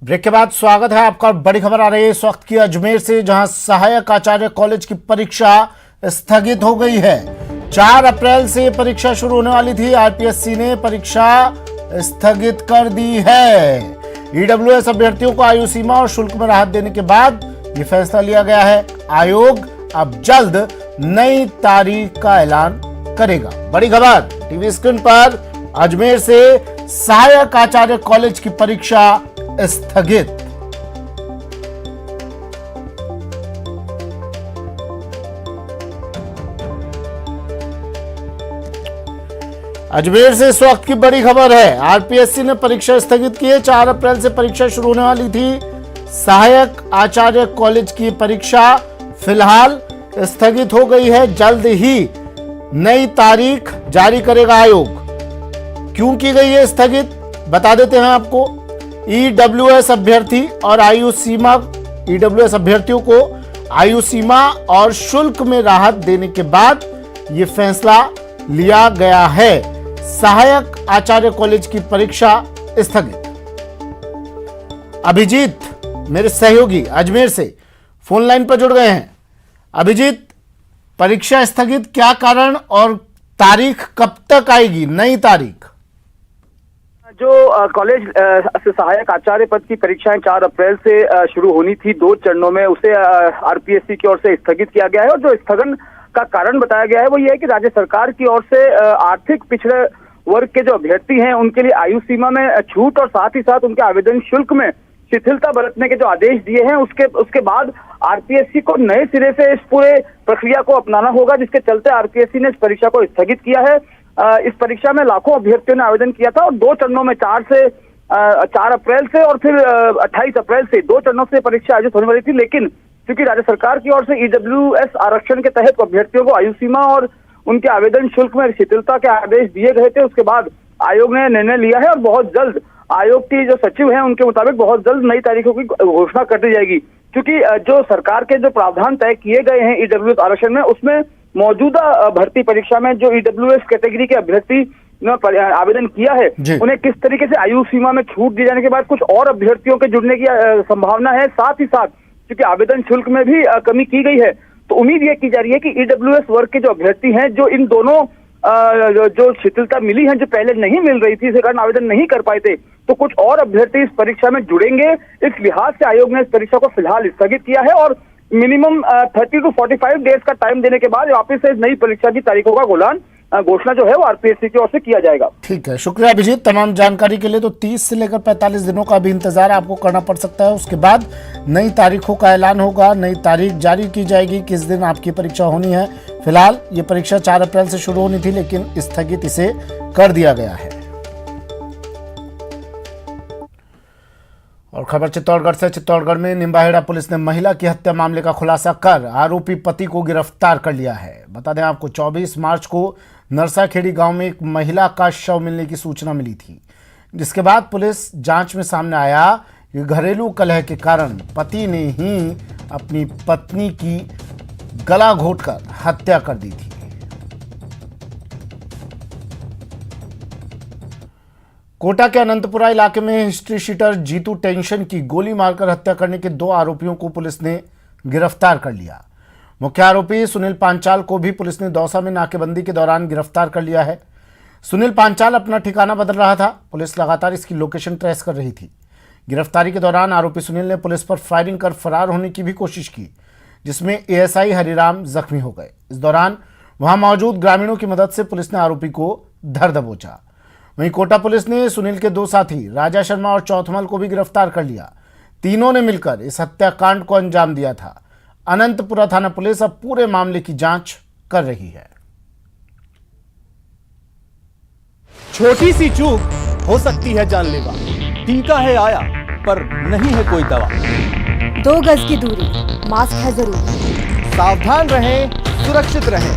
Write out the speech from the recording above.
Break के बाद स्वागत है आपका। बड़ी खबर आ रही है इस वक्त की अजमेर से, जहां सहायक आचार्य कॉलेज की परीक्षा स्थगित हो गई है। 4 अप्रैल से परीक्षा शुरू होने वाली थी। आरपीएससी ने परीक्षा स्थगित कर दी है। ईडब्ल्यूएस अभ्यर्थियों को आयु सीमा और शुल्क में राहत देने के बाद ये फैसला लिया गया है। आयोग अब जल्द नई तारीख का ऐलान करेगा। बड़ी खबर टीवी स्क्रीन पर, अजमेर से सहायक आचार्य कॉलेज की परीक्षा स्थगित। अजमेर से इस वक्त की बड़ी खबर है। आरपीएससी ने परीक्षा स्थगित की है। 4 अप्रैल से परीक्षा शुरू होने वाली थी। सहायक आचार्य कॉलेज की परीक्षा फिलहाल स्थगित हो गई है। जल्द ही नई तारीख जारी करेगा आयोग। क्यों की गई है स्थगित, बता देते हैं आपको। ईडब्ल्यूएस अभ्यर्थी और आयु सीमा, ईडब्ल्यूएस अभ्यर्थियों को आयु सीमा और शुल्क में राहत देने के बाद यह फैसला लिया गया है। सहायक आचार्य कॉलेज की परीक्षा स्थगित। अभिजीत मेरे सहयोगी अजमेर से फोन लाइन पर जुड़ गए हैं। अभिजीत, परीक्षा स्थगित, क्या कारण और तारीख कब तक आएगी, नई तारीख? जो कॉलेज सहायक आचार्य पद की परीक्षाएं 4 अप्रैल से शुरू होनी थी 2 चरणों में, उसे आरपीएससी की ओर से स्थगित किया गया है। और जो स्थगन का कारण बताया गया है वो ये है कि राज्य सरकार की ओर से आर्थिक पिछड़े वर्ग के जो अभ्यर्थी हैं उनके लिए आयु सीमा में छूट और साथ ही साथ उनके आवेदन शुल्क में शिथिलता बरतने के जो आदेश दिए हैं उसके बाद आरपीएससी को नए सिरे से इस पूरे प्रक्रिया को अपनाना होगा, जिसके चलते आरपीएससी ने इस परीक्षा को स्थगित किया है। इस परीक्षा में लाखों अभ्यर्थियों ने आवेदन किया था और 2 चरणों में 4 अप्रैल से और फिर 28 अप्रैल से 2 चरणों से परीक्षा आयोजित होने वाली थी। लेकिन क्योंकि राज्य सरकार की ओर से ईडब्ल्यूएस आरक्षण के तहत अभ्यर्थियों को आयु सीमा और उनके आवेदन शुल्क में शिथिलता के आदेश दिए गए थे, उसके बाद आयोग ने निर्णय लिया है और बहुत जल्द आयोग की जो सचिव हैं उनके मुताबिक बहुत जल्द नई तारीखों की घोषणा कर दी जाएगी। क्योंकि जो सरकार के जो प्रावधान तय किए गए हैं ईडब्ल्यूएस आरक्षण में, उसमें मौजूदा भर्ती परीक्षा में जो ईडब्ल्यूएस कैटेगरी के अभ्यर्थी ने आवेदन किया है उन्हें किस तरीके से आयु सीमा में छूट दिए जाने के बाद कुछ और अभ्यर्थियों के जुड़ने की संभावना है। साथ ही साथ क्योंकि आवेदन शुल्क में भी कमी की गई है, तो उम्मीद ये की जा रही है कि ईडब्ल्यूएस वर्ग के जो अभ्यर्थी हैं, जो इन दोनों जो शिथिलता मिली है, जो पहले नहीं मिल रही थी, इस कारण आवेदन नहीं कर पाए थे, तो कुछ और अभ्यर्थी इस परीक्षा में जुड़ेंगे। इस लिहाज से आयोग ने इस परीक्षा को फिलहाल स्थगित किया है और मिनिमम 30 to 45 डेज का टाइम देने के बाद वापस से नई परीक्षा की तारीखों का घोषणा जो है वो आरपीएससी की ओर से किया जाएगा। ठीक है, शुक्रिया अभिजीत तमाम जानकारी के लिए। तो 30 से लेकर 45 दिनों का भी इंतजार आपको करना पड़ सकता है। उसके बाद नई तारीखों का ऐलान होगा, नई तारीख जारी की जाएगी किस दिन आपकी परीक्षा होनी है। फिलहाल ये परीक्षा 4 अप्रैल से शुरू होनी थी, लेकिन स्थगित इसे कर दिया गया है। और खबर चित्तौड़गढ़ से। चित्तौड़गढ़ में निम्बाहेड़ा पुलिस ने महिला की हत्या मामले का खुलासा कर आरोपी पति को गिरफ्तार कर लिया है। बता दें आपको, 24 मार्च को नरसाखेड़ी गांव में एक महिला का शव मिलने की सूचना मिली थी, जिसके बाद पुलिस जांच में सामने आया कि घरेलू कलह के कारण पति ने ही अपनी पत्नी की गला घोंटकर हत्या कर दी थी। कोटा के अनंतपुरा इलाके में हिस्ट्री शीटर जीतू टेंशन की गोली मारकर हत्या करने के 2 आरोपियों को पुलिस ने गिरफ्तार कर लिया। मुख्य आरोपी सुनील पांचाल को भी पुलिस ने दौसा में नाकेबंदी के दौरान गिरफ्तार कर लिया है। सुनील पांचाल अपना ठिकाना बदल रहा था। पुलिस लगातार इसकी लोकेशन ट्रेस कर रही थी। गिरफ्तारी के दौरान आरोपी सुनील ने पुलिस पर फायरिंग कर फरार होने की भी कोशिश की, जिसमें एएसआई हरिराम जख्मी हो गए। इस दौरान वहां मौजूद ग्रामीणों की मदद से पुलिस ने आरोपी को धर दबोचा। वहीं कोटा पुलिस ने सुनील के 2 साथी राजा शर्मा और चौथमल को भी गिरफ्तार कर लिया। तीनों ने मिलकर इस हत्याकांड को अंजाम दिया था। अनंतपुरा थाना पुलिस अब पूरे मामले की जांच कर रही है। छोटी सी चूक हो सकती है जानलेवा। टीका है आया पर नहीं है कोई दवा। 2 गज की दूरी, मास्क है जरूरी। सावधान रहें, सुरक्षित रहें।